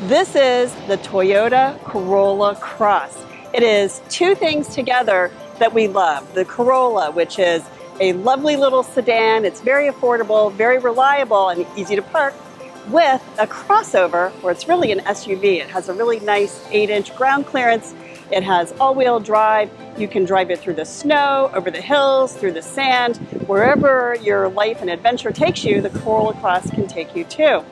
This is the Toyota Corolla Cross. It is two things together that we love. The Corolla, which is a lovely little sedan. It's very affordable, very reliable, and easy to park, with a crossover where it's really an SUV. It has a really nice 8-inch ground clearance. It has all-wheel drive. You can drive it through the snow, over the hills, through the sand. Wherever your life and adventure takes you, the Corolla Cross can take you too.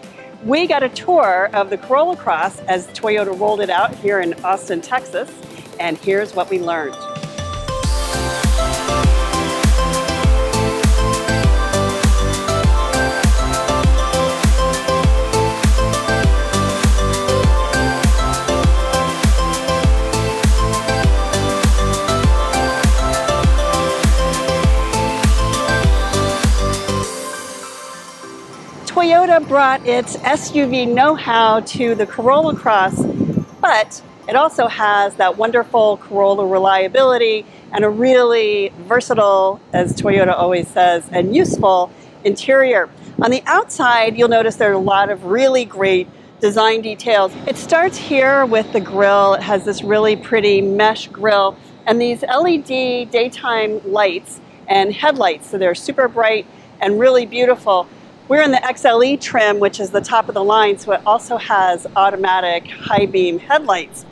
We got a tour of the Corolla Cross as Toyota rolled it out here in Austin, Texas, and here's what we learned. Toyota brought its SUV know-how to the Corolla Cross, but it also has that wonderful Corolla reliability and a really versatile, as Toyota always says, and useful interior. On the outside, you'll notice there are a lot of really great design details. It starts here with the grille. It has this really pretty mesh grille and these LED daytime lights and headlights, so they're super bright and really beautiful. We're in the XLE trim, which is the top of the line, so it also has automatic high beam headlights.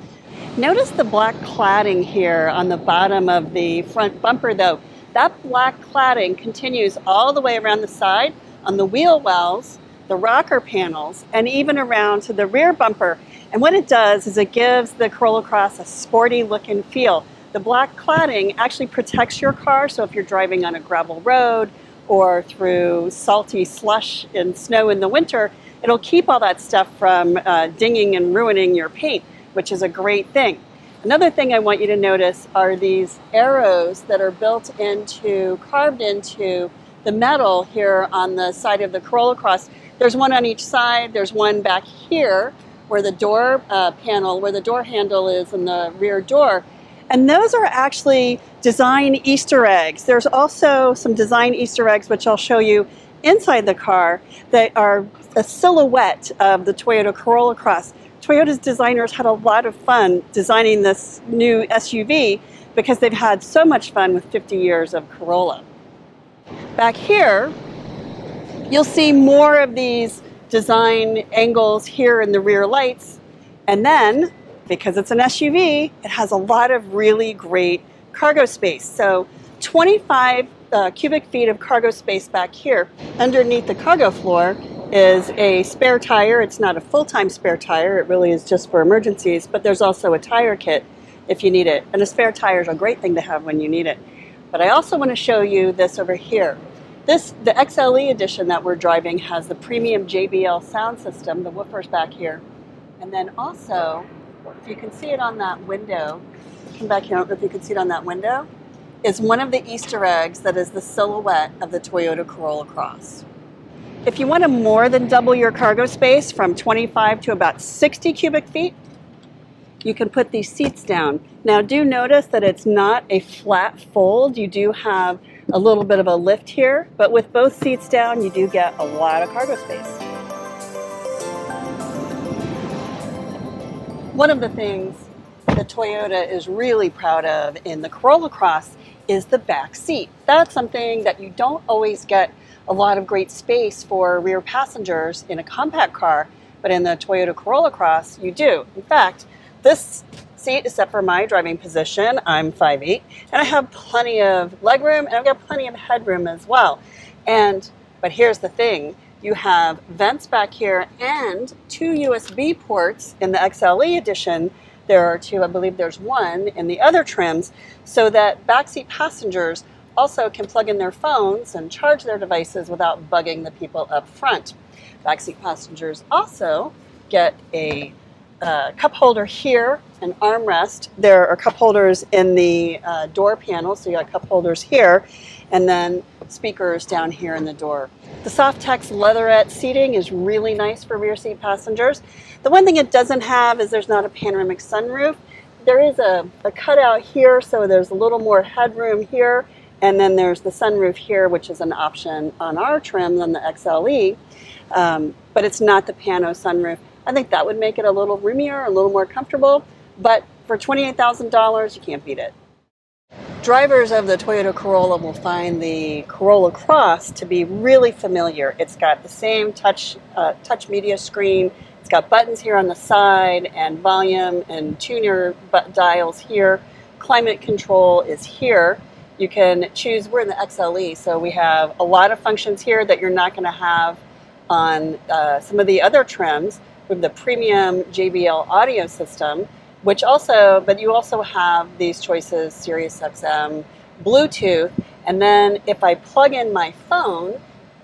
Notice the black cladding here on the bottom of the front bumper though. That black cladding continues all the way around the side on the wheel wells, the rocker panels, and even around to the rear bumper. And what it does is it gives the Corolla Cross a sporty look and feel. The black cladding actually protects your car, so if you're driving on a gravel road or through salty slush and snow in the winter, it'll keep all that stuff from dinging and ruining your paint, which is a great thing. Another thing I want you to notice are these arrows that are carved into the metal here on the side of the Corolla Cross. There's one on each side. There's one back here where the door panel, where the door handle is in the rear door. And those are actually design Easter eggs. There's also some design Easter eggs, which I'll show you inside the car, that are a silhouette of the Toyota Corolla Cross. Toyota's designers had a lot of fun designing this new SUV because they've had so much fun with 50 years of Corolla. Back here, you'll see more of these design angles here in the rear lights. And then, because it's an SUV, it has a lot of really great cargo space. So 25 cubic feet of cargo space back here. Underneath the cargo floor is a spare tire. It's not a full-time spare tire. It really is just for emergencies, but there's also a tire kit if you need it. And a spare tire is a great thing to have when you need it. But I also want to show you this over here. The XLE edition that we're driving has the premium JBL sound system, the woofers back here. And then also, if you can see it on that window, come back here, I don't know if you can see it on that window, is one of the Easter eggs that is the silhouette of the Toyota Corolla Cross. If you want to more than double your cargo space from 25 to about 60 cubic feet, you can put these seats down. Now do notice that it's not a flat fold. You do have a little bit of a lift here, but with both seats down, you do get a lot of cargo space. One of the things that Toyota is really proud of in the Corolla Cross is the back seat. That's something that you don't always get a lot of great space for rear passengers in a compact car, but in the Toyota Corolla Cross, you do. In fact, this seat is set for my driving position. I'm 5'8", and I have plenty of legroom, and I've got plenty of headroom as well. But here's the thing. You have vents back here and 2 USB ports in the XLE edition. There are 2, I believe there's 1 in the other trims, so that backseat passengers also can plug in their phones and charge their devices without bugging the people up front. Backseat passengers also get a cup holder here, an armrest. There are cup holders in the door panel, so you got cup holders here, and then speakers down here in the door. The Softex leatherette seating is really nice for rear seat passengers. The one thing it doesn't have is there's not a panoramic sunroof. There is a cutout here, so there's a little more headroom here, and then there's the sunroof here, which is an option on our trim than the XLE, but it's not the pano sunroof. I think that would make it a little roomier, a little more comfortable, but for $28,000, you can't beat it. Drivers of the Toyota Corolla will find the Corolla Cross to be really familiar. It's got the same touch media screen. It's got buttons here on the side and volume and tuner dials here. Climate control is here. You can choose, we're in the XLE, so we have a lot of functions here that you're not going to have on some of the other trims. We have the premium JBL audio system, which also, but you also have these choices, Sirius XM, Bluetooth, and then if I plug in my phone,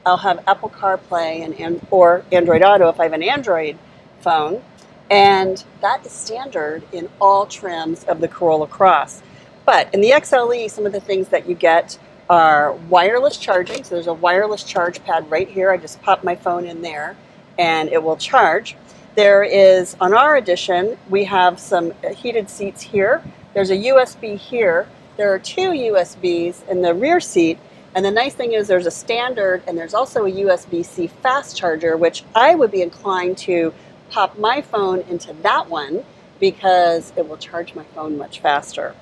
I'll have Apple CarPlay or Android Auto if I have an Android phone, and that is standard in all trims of the Corolla Cross. But in the XLE, some of the things that you get are wireless charging. So there's a wireless charge pad right here. I just pop my phone in there and it will charge. There is, on our edition, we have some heated seats here. There's a USB here. There are two USBs in the rear seat. And the nice thing is there's a standard and there's also a USB-C fast charger, which I would be inclined to pop my phone into that one because it will charge my phone much faster.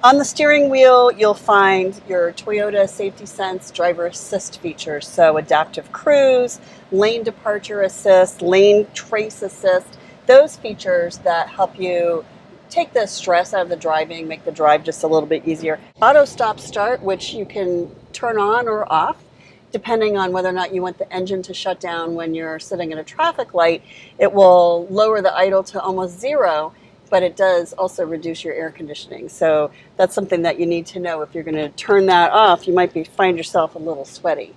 On the steering wheel, you'll find your Toyota Safety Sense driver assist features. So adaptive cruise, lane departure assist, lane trace assist, those features that help you take the stress out of the driving, make the drive just a little bit easier. Auto stop start, which you can turn on or off, depending on whether or not you want the engine to shut down when you're sitting at a traffic light. It will lower the idle to almost zero, but it does also reduce your air conditioning. So that's something that you need to know. If you're going to turn that off, you might find yourself a little sweaty.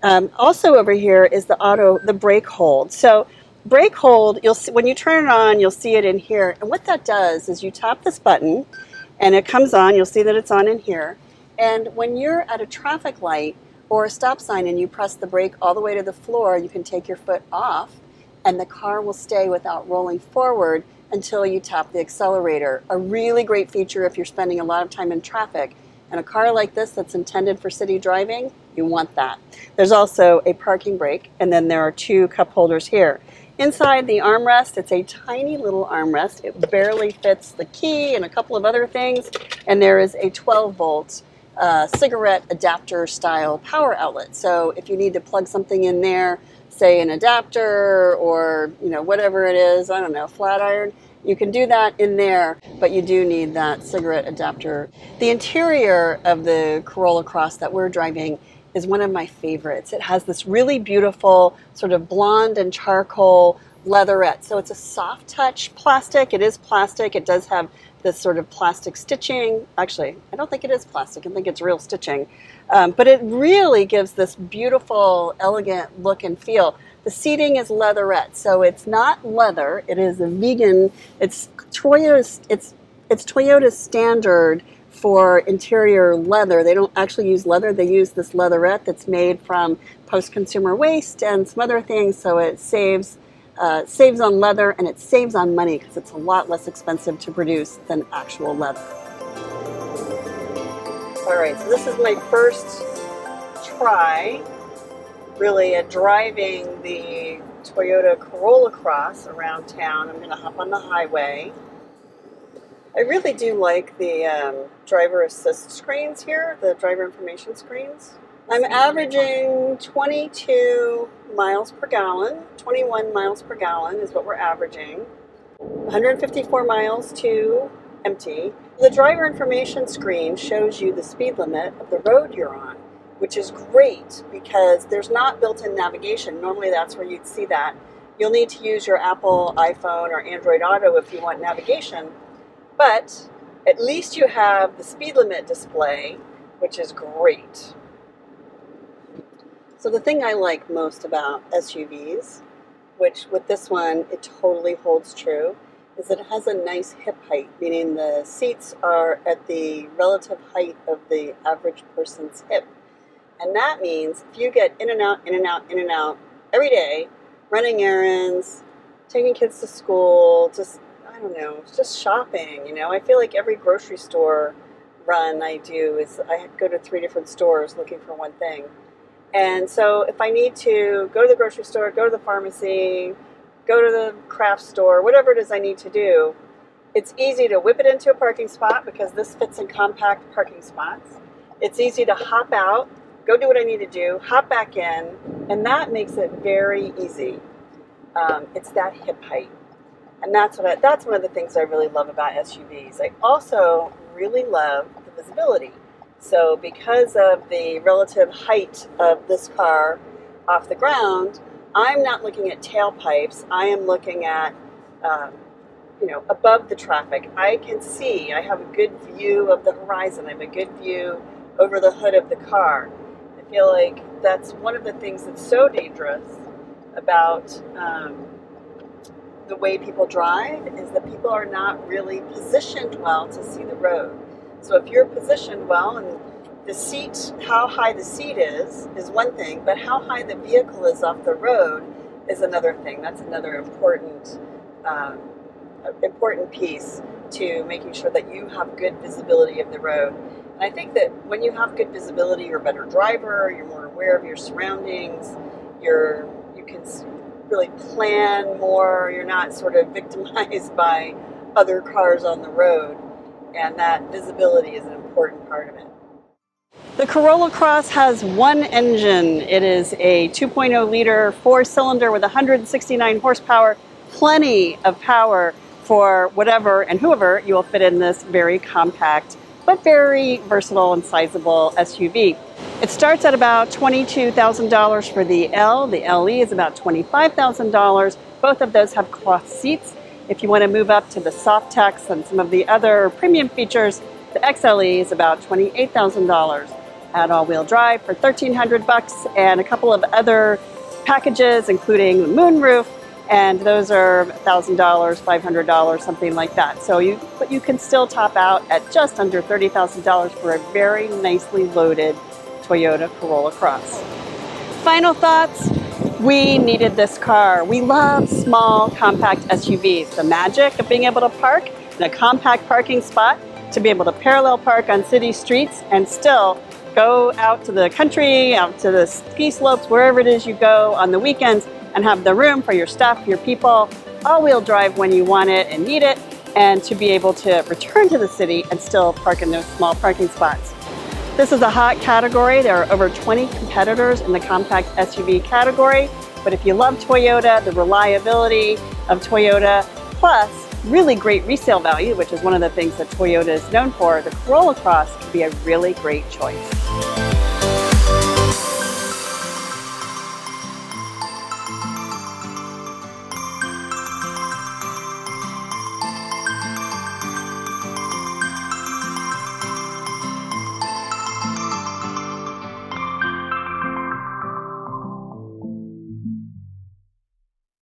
Also over here is the brake hold. So brake hold, you'll see, when you turn it on, you'll see it in here. And what that does is you tap this button and it comes on. You'll see that it's on in here. And when you're at a traffic light or a stop sign and you press the brake all the way to the floor, you can take your foot off and the car will stay without rolling forward until you tap the accelerator. A really great feature if you're spending a lot of time in traffic. And a car like this that's intended for city driving, you want that. There's also a parking brake, and then there are two cup holders here. Inside the armrest, it's a tiny little armrest. It barely fits the key and a couple of other things, and there is a 12-volt cigarette adapter style power outlet. So if you need to plug something in there, say an adapter or whatever it is, I don't know, flat iron, you can do that in there, but you do need that cigarette adapter. The interior of the Corolla Cross that we're driving is one of my favorites. It has this really beautiful sort of blonde and charcoal leatherette. So it's a soft touch plastic. It is plastic. It does have this sort of plastic stitching. Actually, I don't think it is plastic. I think it's real stitching. But it really gives this beautiful, elegant look and feel. The seating is leatherette, so it's not leather. It is a vegan. It's Toyota's standard for interior leather. They don't actually use leather. They use this leatherette that's made from post-consumer waste and some other things, so it saves on leather and it saves on money because it's a lot less expensive to produce than actual leather. All right, so this is my first try really at driving the Toyota Corolla Cross around town. I'm going to hop on the highway. I really do like the driver assist screens here, the driver information screens. I'm averaging 22 miles per gallon, 21 miles per gallon is what we're averaging. 154 miles to empty. The driver information screen shows you the speed limit of the road you're on, which is great because there's not built-in navigation. Normally that's where you'd see that. You'll need to use your Apple iPhone or Android Auto if you want navigation, but at least you have the speed limit display, which is great. So the thing I like most about SUVs, which with this one it totally holds true, is that it has a nice hip height, meaning the seats are at the relative height of the average person's hip. And that means if you get in and out, in and out, in and out every day, running errands, taking kids to school, just, I don't know, just shopping, I feel like every grocery store run I do is I go to 3 different stores looking for one thing. And so if I need to go to the grocery store, go to the pharmacy, go to the craft store, whatever it is I need to do. It's easy to whip it into a parking spot because this fits in compact parking spots. It's easy to hop out, go do what I need to do, hop back in, and that makes it very easy. It's that hip height. And that's one of the things I really love about SUVs. I also really love the visibility. So because of the relative height of this car off the ground, I'm not looking at tailpipes. I am looking at, above the traffic. I can see, I have a good view of the horizon. I have a good view over the hood of the car. I feel like that's one of the things that's so dangerous about the way people drive is that people are not really positioned well to see the road. So if you're positioned well, and the seat, how high the seat is one thing, but how high the vehicle is off the road is another thing. That's another important piece to making sure that you have good visibility of the road. And I think that when you have good visibility, you're a better driver, you're more aware of your surroundings, you can really plan more, you're not sort of victimized by other cars on the road, and that visibility is an important part of it. The Corolla Cross has one engine. It is a 2.0 liter 4-cylinder with 169 horsepower, plenty of power for whatever and whoever you will fit in this very compact but very versatile and sizable SUV. It starts at about $22,000 for the L. The LE is about $25,000. Both of those have cloth seats. If you want to move up to the Softex and some of the other premium features, the XLE is about $28,000. Add all-wheel drive for $1,300 and a couple of other packages, including the moonroof, and those are $1,000, $500, something like that. But you can still top out at just under $30,000 for a very nicely loaded Toyota Corolla Cross. Final thoughts, we needed this car. We love small, compact SUVs. The magic of being able to park in a compact parking spot, to be able to parallel park on city streets and still go out to the country, out to the ski slopes, wherever it is you go on the weekends, and have the room for your stuff, your people, all-wheel drive when you want it and need it, and to be able to return to the city and still park in those small parking spots. This is a hot category. There are over 20 competitors in the compact SUV category, but if you love Toyota, the reliability of Toyota, plus really great resale value, which is one of the things that Toyota is known for, the Corolla Cross could be a really great choice.